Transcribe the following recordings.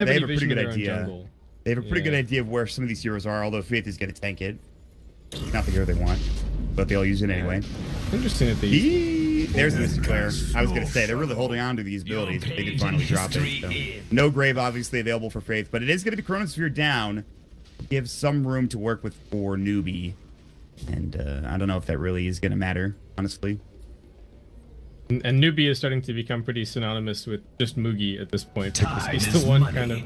They have a pretty good idea. They have a pretty good idea of where some of these heroes are, although Faith is going to tank it. Not the hero they want, but they'll use it anyway. Interesting that they there's this Claire. I was going to say, they're really holding on to these abilities. They did finally drop it. So. No Grave, obviously, available for Faith, but it is going to be Chronosphere down. Give some room to work with for Newbee. And I don't know if that really is going to matter, honestly. And Newbee is starting to become pretty synonymous with just Mugi at this point. Because he's the one kind of...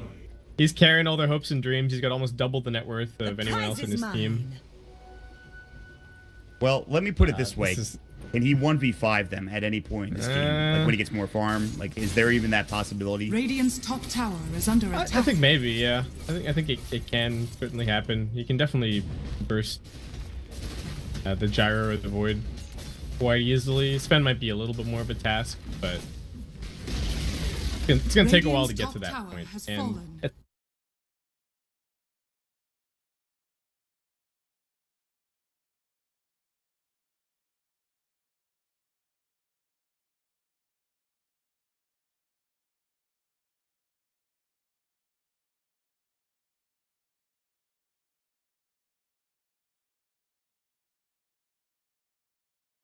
He's carrying all their hopes and dreams. He's got almost double the net worth of anyone else in his team. Well, let me put it this way. Can he 1v5 them at any point in this game? Like when he gets more farm? Like, is there even that possibility? Radiant's top tower is under attack. I think maybe, yeah. I think it can certainly happen. He can definitely burst the gyro or the void quite easily. Sven might be a little bit more of a task, but it's gonna take a while to get to that point. And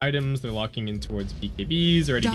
items, they're locking in towards BKBs already.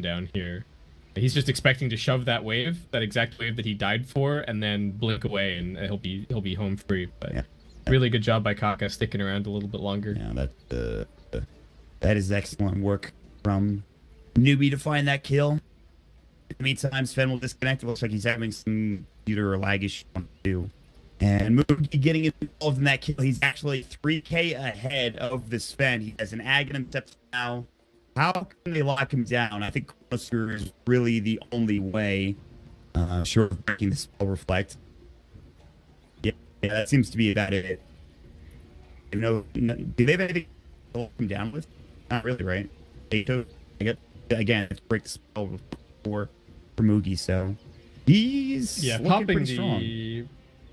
Down here, he's just expecting to shove that wave, that exact wave that he died for, and then blink away, and he'll be home free. But yeah, really good job by Kaka sticking around a little bit longer. Yeah, that is excellent work from Newbee to find that kill. In the meantime, Sven will disconnect. It looks like he's having some computer or lag issue too. And Mugi getting involved in that kill. He's actually 3k ahead of the Sven. He has an Aghanim steps now. How can they lock him down? I think Chronosphere is really the only way, short of breaking the spell reflect. Yeah, that seems to be about it. You know, do they have anything to lock him down with? Not really, right? Again, it's break the spell for Mugi, so he's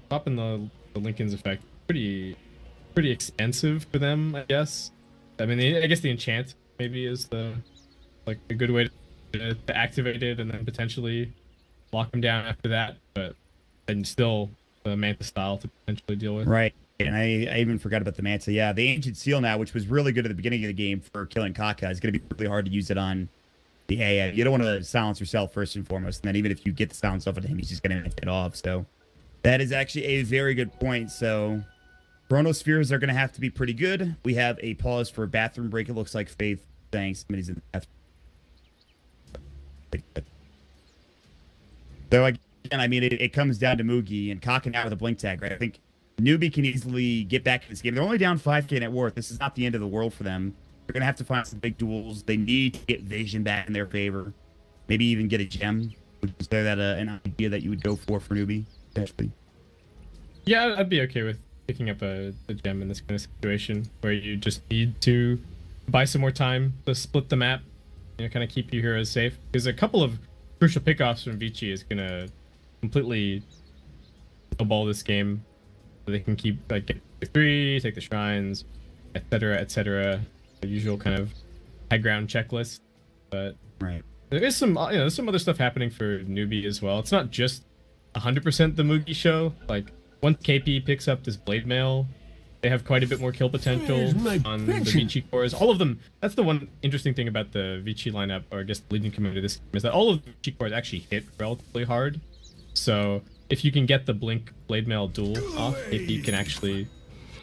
popping the Lincoln's effect pretty expensive for them, I guess. I mean, I guess the enchant maybe is a good way to activate it and then potentially lock him down after that, but then still the Manta style to potentially deal with. Right, and I even forgot about the Manta. Yeah, the Ancient Seal now, which was really good at the beginning of the game for killing Kaka, is going to be really hard to use it on the AA. You don't want to silence yourself first and foremost, and then even if you get the silence off of him, he's just going to get off. So that is actually a very good point. So Chronospheres are going to have to be pretty good. We have a pause for a bathroom break. It looks like Faith saying somebody's in the bathroom. So again, I mean, it comes down to Mugi and Kaka now with a blink tag, right? I think Newbee can easily get back in this game. They're only down 5k net worth. This is not the end of the world for them. They're going to have to find some big duels. They need to get Vision back in their favor. Maybe even get a gem. Would you consider that an idea that you would go for Newbee, especially? Yeah, I'd be okay with picking up a gem in this kind of situation where you just need to buy some more time to split the map, you know, kind of keep your heroes safe. Because a couple of crucial pickoffs from Vici is going to completely snowball this game. So they can keep, like, get the 3, take the shrines, etc., etc. the usual kind of high ground checklist. But Right. there is some, there's some other stuff happening for Newbee as well. It's not just 100% the Mugi show. Like once KP picks up this Blade Mail, they have quite a bit more kill potential on the Vici cores. All of them. That's the one interesting thing about the Vici lineup, or I guess the Legion commander this game, is that all of the Vici cores actually hit relatively hard. So if you can get the Blink Blade Mail duel off, KP can actually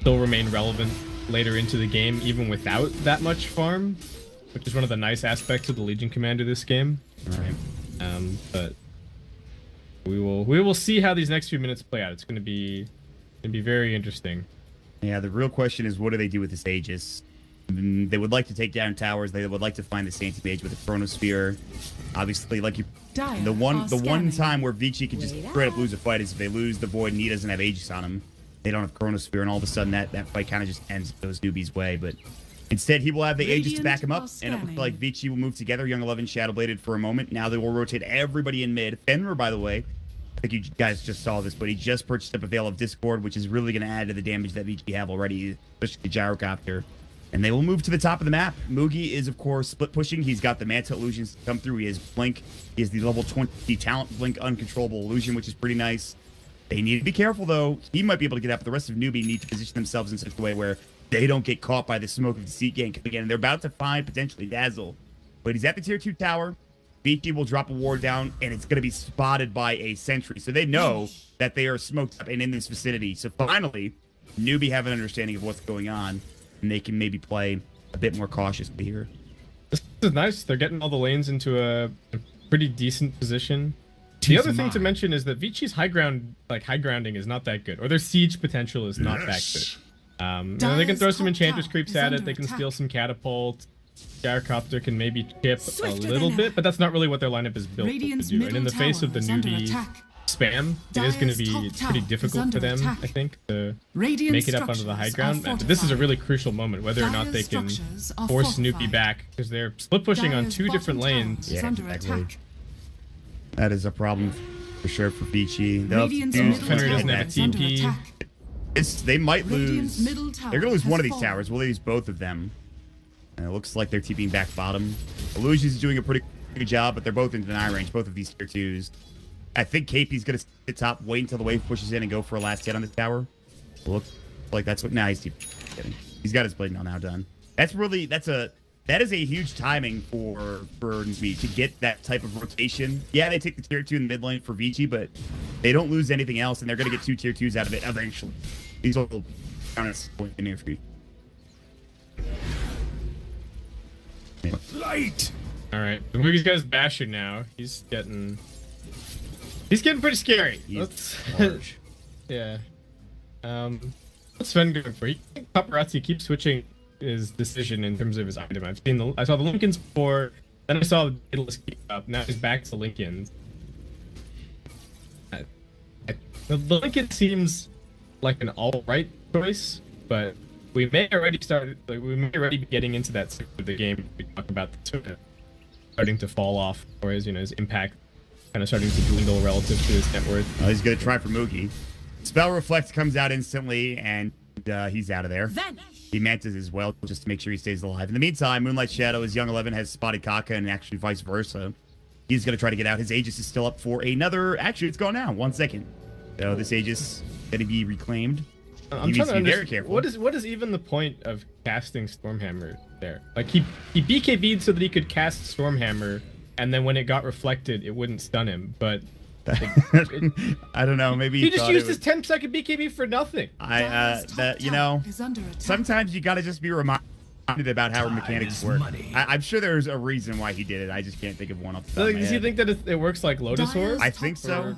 still remain relevant later into the game, even without that much farm, which is one of the nice aspects of the Legion commander this game. Right. But we will see how these next few minutes play out. It's going to be very interesting. Yeah, the real question is, what do they do with this Aegis? They would like to take down towers. They would like to find this anti-mage with a Chronosphere. Obviously, like the one time where Vici can just straight up lose a fight is if they lose the Void and he doesn't have Aegis on him. They don't have Chronosphere, and all of a sudden that fight kind of just ends those Newbee's way. But instead, he will have the Aegis to back him up, and it looks like Vici will move together. Young 11 Shadowbladed for a moment. Now they will rotate everybody in mid. Fenrir, by the way, I think you guys just saw this, but he just purchased up a Veil of Discord, which is really going to add to the damage that Vici have already, especially the Gyrocopter. And they will move to the top of the map. Mugi is, of course, split pushing. He's got the Manta Illusions to come through. He has Blink. He has the level 20 Talent Blink Uncontrollable Illusion, which is pretty nice. They need to be careful, though. He might be able to get out, but the rest of Newbee need to position themselves in such a way where they don't get caught by the Smoke of Deceit gang coming in. And they're about to find, potentially, Dazzle. But he's at the tier 2 tower. Vici will drop a ward down, and it's going to be spotted by a sentry. So they know that they are smoked up and in this vicinity. So finally, Newbee have an understanding of what's going on, and they can maybe play a bit more cautiously here. This is nice. They're getting all the lanes into a pretty decent position. The other thing to mention is that Vici's high grounding is not that good, or their siege potential is not that good. They can throw some Enchantress creeps at it. They can steal some catapults. Gyrocopter can maybe chip a little bit, but that's not really what their lineup is built to do. And in the face of the Newbee spam, it is going to be pretty difficult for them, I think, to make it up onto the high ground. And this is a really crucial moment, whether or not they can force Newbee back, because they're split pushing on 2 different lanes. Yeah, exactly. That is a problem for sure for Vici. Fenrir doesn't have a TP. They might lose. They're going to lose one of these towers. Will they lose both of them? And it looks like they're TPing back bottom. Illusions is doing a pretty good job, but they're both in deny range, both of these tier 2s. I think KP's going to sit top, wait until the wave pushes in, and go for a last hit on this tower. Looks like that's what... Nah, he's kidding. He's got his blade now done. That is a huge timing for Newbee to get that type of rotation. Yeah, they take the tier 2 in the mid lane for Vici, but they don't lose anything else, and they're going to get 2 tier 2s out of it eventually. These will count as point in here for you. Light. All right, the Mugi's guy's bashing now. He's getting pretty scary. Yeah. What's Sven going for? Paparazzi keeps switching his decision in terms of his item. I saw the Lincolns before, then I saw the Daedalus keep up. Now he's back to Lincolns. The Lincoln seems like an all-right choice, but we may already be getting into that sector of the game. We talk about the Tuna starting to fall off, or his impact kind of starting to dwindle relative to his net worth. He's gonna try for Mugi. Spell Reflect comes out instantly, and he's out of there. He mantas as well, just to make sure he stays alive. In the meantime, Moonlight Shadow, as Young 11 has spotted Kaka, and actually vice versa. He's gonna try to get out. His Aegis is still up for another. Actually, it's gone now. 1 second. So this Aegis is gonna be reclaimed. I'm trying to understand, what is even the point of casting Stormhammer there? Like, he BKB'd so that he could cast Stormhammer, and then when it got reflected, it wouldn't stun him, but... I don't know, maybe he just used his 10-second BKB for nothing. Sometimes you gotta just be reminded about how mechanics work. I'm sure there's a reason why he did it. I just can't think of one off the top of my head. Does he think that it works like Lotus Orb? I think so.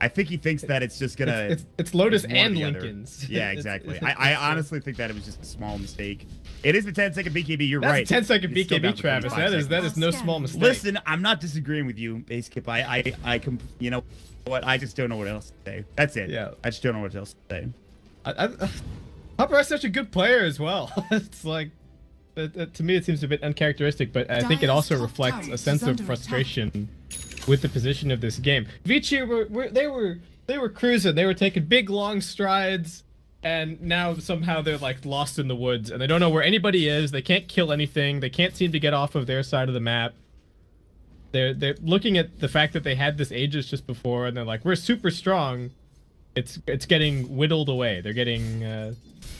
I think he thinks that it's just gonna... It's Lotus and Lincolns. Yeah, exactly. I honestly think that it was just a small mistake. It is the 10-second BKB, you're right. That's 10-second BKB, Travis. That is no small mistake. Listen, I'm not disagreeing with you, Baseskip. You know what? I just don't know what else to say. That's it. Yeah. I just don't know what else to say. Hopper is such a good player as well. It's like, to me, it seems a bit uncharacteristic, but I think it also reflects a sense of frustration with the position of this game. Vici they were cruising. They were taking big long strides. and now somehow they're like lost in the woods and they don't know where anybody is. They can't kill anything. They can't seem to get off of their side of the map. They're looking at the fact that they had this Aegis just before, and they're like, we're super strong. It's getting whittled away. They're getting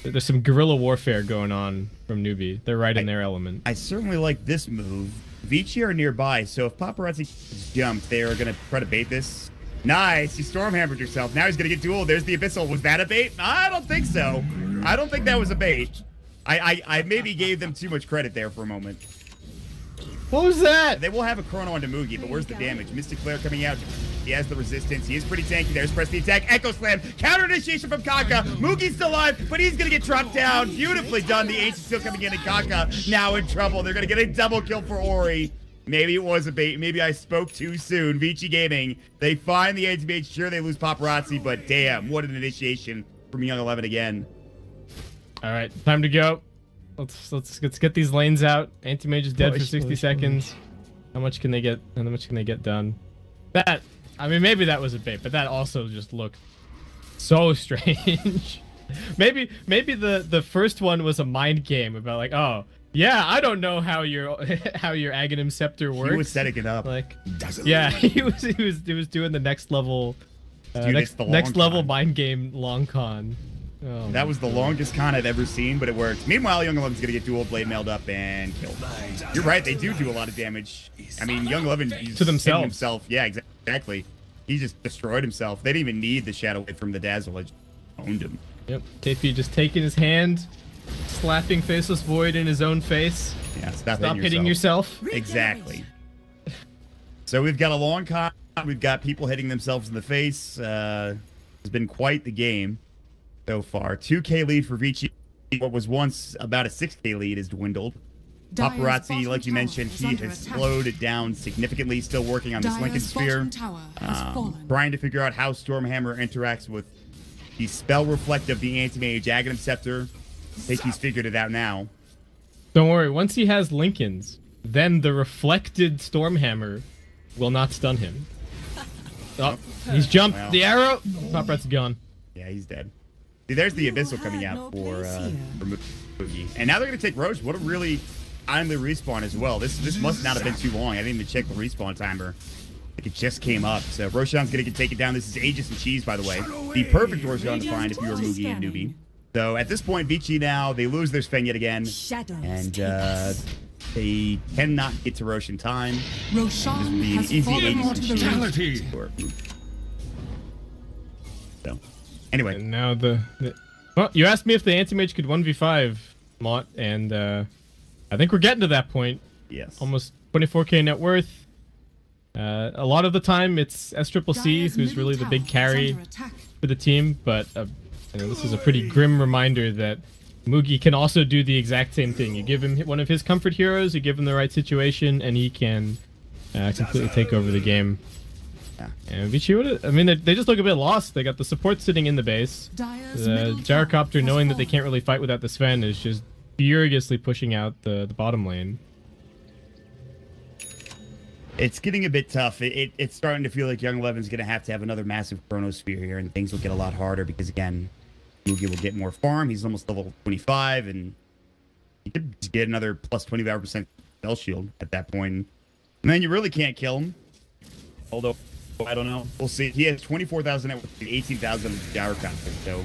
there's some guerrilla warfare going on from Newbee. They're right in their element. I certainly like this move. Vici are nearby, so if Paparazzi jumped, they are gonna try to bait this. Nice, he stormhammered yourself. Now he's gonna get dueled. There's the Abyssal. Was that a bait? I don't think so. I don't think that was a bait. I maybe gave them too much credit there for a moment. What was that? They will have a chrono onto Mugi, but where's the damage? Mystic Flare coming out. He has the resistance. He is pretty tanky. There's press the attack. Echo Slam. Counter initiation from Kaka. Mugi's still alive, but he's going to get dropped down. Beautifully done. The Ancient still coming in, and Kaka now in trouble. They're going to get a double kill for Ori. Maybe it was a bait. Maybe I spoke too soon. Vici Gaming. They find the Anti-Mage. Sure, they lose Paparazzi, but damn, what an initiation from Young 11 again. All right, time to go. Let's get these lanes out. Anti-Mage is dead for 60 seconds. How much can they get? How much can they get done? That, I mean, maybe that was a bait, but that also just looked so strange. maybe the first one was a mind game about like, oh yeah, I don't know how your Aghanim Scepter works. He was setting it up. Like, yeah, he was doing the next level, next level mind game long con. Oh, that was the longest con I've ever seen, but it worked. Meanwhile, Young 11's gonna get dual blade mailed up and killed. You're right, they do a lot of damage. I mean, Young 11 to themselves. Yeah, exactly. He just destroyed himself. They didn't even need the Shadow Wave from the Dazzle. It just owned him. Yep, Taffy just taking his hand, slapping Faceless Void in his own face. Yeah, stop hitting yourself. Exactly. So we've got a long con. We've got people hitting themselves in the face. It's been quite the game so far. 2K lead for Vici. What was once about a 6K lead has dwindled. Paparazzi, like you mentioned, he has slowed it down significantly. Still working on this Lincoln Sphere. Trying to figure out how Stormhammer interacts with the spell reflect of the Anti-Mage Aghanim Scepter. I think he's figured it out now. Don't worry, once he has Lincolns, then the reflected Stormhammer will not stun him. Oh, he's jumped. Well, the arrow. Paparazzi gone. Yeah, he's dead. See, there's the Abyssal coming out for Mugi. And now they're going to take Roche. What a really timely respawn as well. This must not have been too long. I didn't even check the respawn timer. Like it just came up. So Roshan's going to take it down. This is Aegis and Cheese, by the way. The perfect Roshan to find if you were Mugi and Newbee. So at this point, Vici now, they lose their Sven yet again. And they cannot get to Roche in time. Roshan this would be an easy Aegis and Cheese. So, anyway. And now well, you asked me if the Anti-Mage could 1v5, Mott, and I think we're getting to that point. Yes. Almost 24k net worth. A lot of the time, it's SCCC who's really the big carry for the team, but you know, this is a pretty grim reminder that Mugi can also do the exact same thing. You give him one of his comfort heroes, you give him the right situation, and he can completely take over the game. Yeah. And Vici, I mean, they just look a bit lost. They got the support sitting in the base. The Gyrocopter, knowing that they can't really fight without the Sven, is just furiously pushing out the bottom lane. It's getting a bit tough. It's starting to feel like Young 11's going to have another massive Chronosphere here, and things will get a lot harder because, again, Mugi will get more farm. He's almost level 25, and he could get another plus 25% spell shield at that point. And then you really can't kill him. Although, I don't know. We'll see. He has 24,000 net worth and 18,000 Gyrocopter, so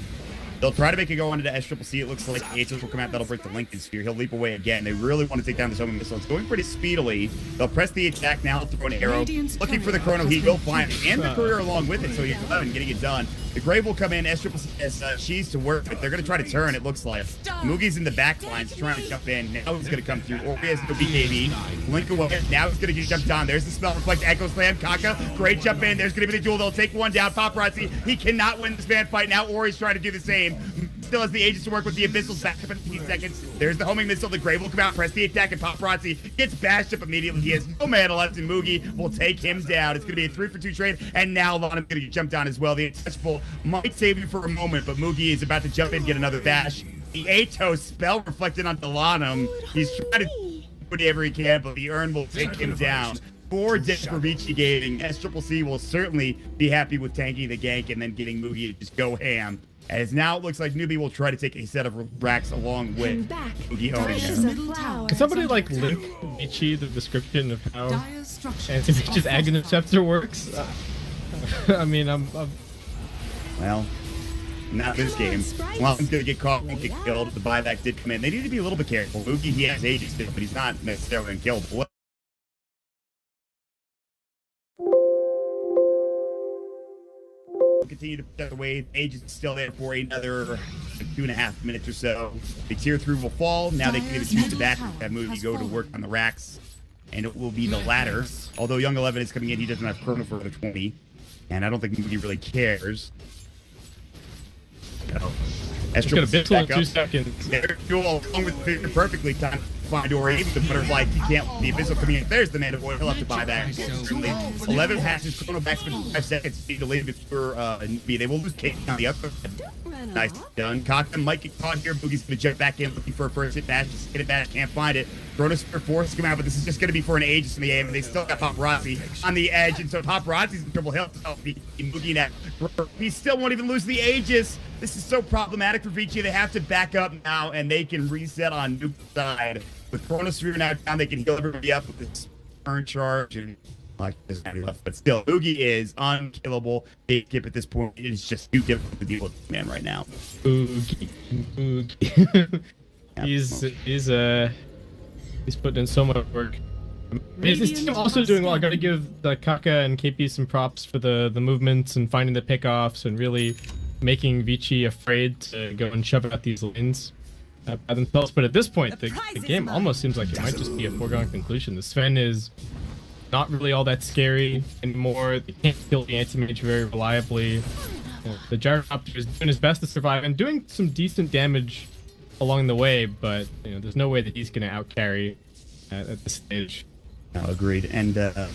they'll try to make it go onto the SCCC. It looks like Aegis will come out. That'll break the Lincoln Sphere. He'll leap away again. They really want to take down this homing missile. It's going pretty speedily. They'll press the attack now. Throw an arrow. Looking for the chrono. He will find it. And the courier along with it. So he's 11 getting it done. The Grave will come in. SCCC has Cheese to work with. They're going to try to turn, it looks like. Mugi's in the back lines trying to jump in. Now he's going to come through. Ori has no BKB. Link away. Now he's going to get jumped on. There's the spell reflect. Echo Slam. Kaka. Great jump in. There's going to be the duel. They'll take one down. Paparazzi. He cannot win this man fight. Now Ori's trying to do the same. Still has the Aegis to work with. The Abyssals back up in 15 seconds. There's the homing missile. The Grave will come out, press the attack, and Paparazzi gets bashed up immediately. He has no mana left, and Mugi will take him down. It's going to be a 3-for-2 trade, and now Lana's going to get jumped down as well. The Untouchable might save you for a moment, but Mugi is about to jump in and get another dash. The Atos spell reflected onto Lanham. He's trying to do whatever he can, but the Urn will take him down. 4 deaths for Vici Gaming. SCCC will certainly be happy with tanking the gank and then getting Mugi to just go ham. As now it looks like Newbee will try to take a set of racks along with Boogie owning him. Can somebody like link Vici the description of how Dire's structures Anti-Mage's Aghanim Scepter works? I mean, I'm Well, not this game. Long's gonna get caught and get killed. The buyback did come in. They need to be a little bit careful. Boogie, he has Aegis still, but he's not necessarily unkillable. Continue to put away. Aegis is still there for another 2.5 minutes or so. The tier 3 will fall. Now they can either choose to back that Newbee go to work on the racks, and it will be the latter. Although Young 11 is coming in, he doesn't have Chrono for the 20, and I don't think Newbee really cares. So, Estral got a bit in 2 seconds. They're along with Victor perfectly timed to find Ori. The butterfly, he can't. The Abyssal coming in. There's the Mana Void. He'll have to buy back. 11 passes. Chrono back for 5 seconds. Be delayed before Newbee. They will lose Kate on the upper. Nice done. Cockton might get caught here. Boogie's gonna jump back in looking for a first hit bash. Just get it back. Can't find it. Chronosphere force to come out, but this is just gonna be for an Aegis in the aim. And they still got Paparazzi on the edge, and so Paparazzi's in trouble. He'll be Boogie now. He still won't even lose the Aegis. This is so problematic for Vici. They have to back up now, and they can reset on Nuke's side. With Chronosphere now down, they can heal everybody up with this turn charge and like there's not left. But still, Boogie is unkillable. Big Kip at this point. It is just too difficult to deal with this man right now. Boogie. Yeah. He's putting in so much work. His team also doing well. I gotta give the Kaka and KP some props for the movements and finding the pickoffs and really making Vici afraid to go and shove out these lanes by themselves. But at this point, the game almost seems like it might just be a foregone conclusion. The Sven is not really all that scary anymore. They can't kill the anti-mage very reliably. The Gyrocopter is doing his best to survive and doing some decent damage along the way, but there's no way that he's going to outcarry at this stage. No, agreed. And the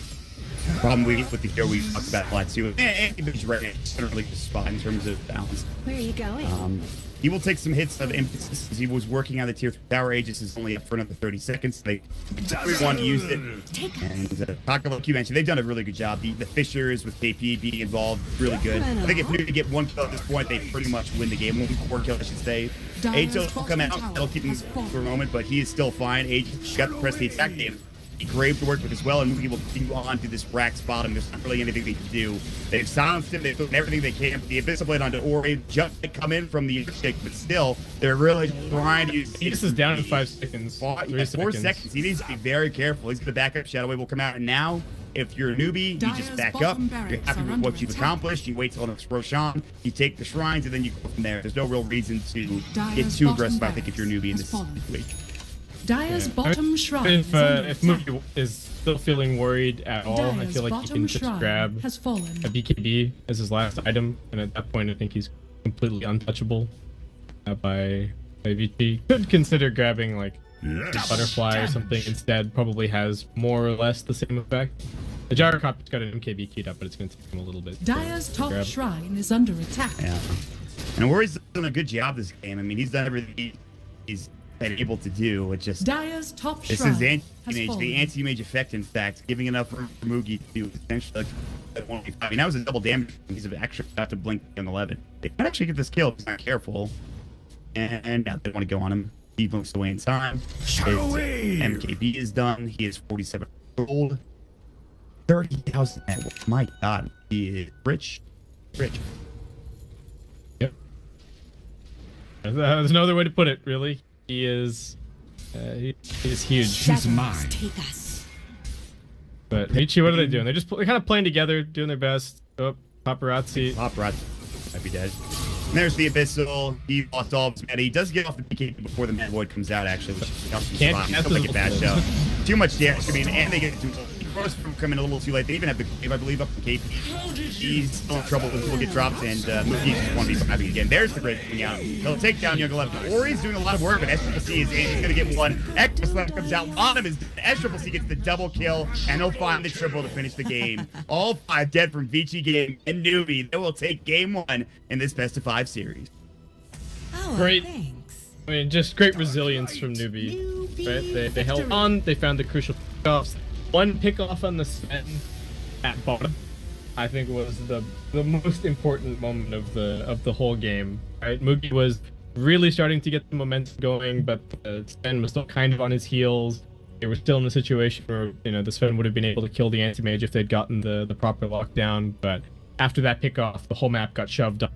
problem we get with the hero we talked about a lot too. Anti-mage right now is a really good spot in terms of balance. Where are you going? He will take some hits of emphasis as he was working on the tier 3 tower. Aegis is only up for another 30 seconds. Everyone used it. And Taka, like you mentioned, they've done a really good job. The Fishers with KP being involved, really good. I think if Newbee get 1 kill at this point, they pretty much win the game. 4 kill, I should say. Aegis will come out. That'll keep him for a moment, but he is still fine. Aegis got to press the attack game. Grave to work with as well, and Newbee will continue on to this Rack's bottom. There's not really anything they can do. They've silenced him, they've done everything they can. The Abyssal Blade onto Ori, jump to come in from the shake, but still, they're really trying to use. This is down in 5 seconds. 4 seconds. He needs to be very careful. He's the backup. Shadow Wave will come out, and now, if you're a Newbee, you just back up. You're happy with what you've accomplished. You wait till the next Roshan. You take the shrines, and then you go from there. There's no real reason to get too aggressive, I think, if you're a Newbee in this situation. Dire's bottom shrine. If Newbee is still feeling worried at all, I feel like he can just grab a BKB as his last item, and at that point I think he's completely untouchable by Vici. Could consider grabbing like a butterfly or something instead. Probably has more or less the same effect. The Gyrocopter's got an MKB keyed up, but it's going to take him a little bit. Dire's top shrine is under attack. Yeah, and Ori's done a good job this game. I mean, he's done everything he's been able to do. It's just Dire's top this shrine is anti-mage, the anti-mage effect, in fact, giving enough room for Mugi to essentially like 1.5. I mean, that was a double damage. He's actually got to blink on 11. They might actually get this kill if he's not careful. And now they want to go on him. He blinks away in time. His MKB is done. He is 47 gold. 30,000 net worth. My God, he is rich. Rich. Yep. There's no other way to put it, really. He is huge. She's mine. But Vici, what are they doing? They're kind of playing together, doing their best. Oh, Paparazzi might be dead. And there's the Abyssal. He lost all of his mana. He does get off the PK before the Mana Void comes out, actually, which helps him get bashed out. Too much damage. I mean, and they get too close from coming a little too late. They even have the Cave, I believe, up to KP. He's still in trouble when people get dropped, and Mugi just 1v5 again. There's the bridge coming out. He'll take down Young 11. Ori's doing a lot of work, but SCC is going to get one. Ectoslam comes out. Bottom is SCC gets the double kill, and he'll find the triple to finish the game. All 5 dead from Vici game and Newbee. They will take game 1 in this best of 5 series. Oh, great. Thanks. I mean, just great resilience from Newbee. Right? They held on. They found the crucial pickoffs. 1 pickoff on the Sven at bottom. I think was the most important moment of the whole game. Right, Mugi was really starting to get the momentum going, but Sven was still kind of on his heels. They were still in a situation where, you know, the Sven would have been able to kill the anti-mage if they'd gotten the proper lockdown, but after that pick off, the whole map got shoved up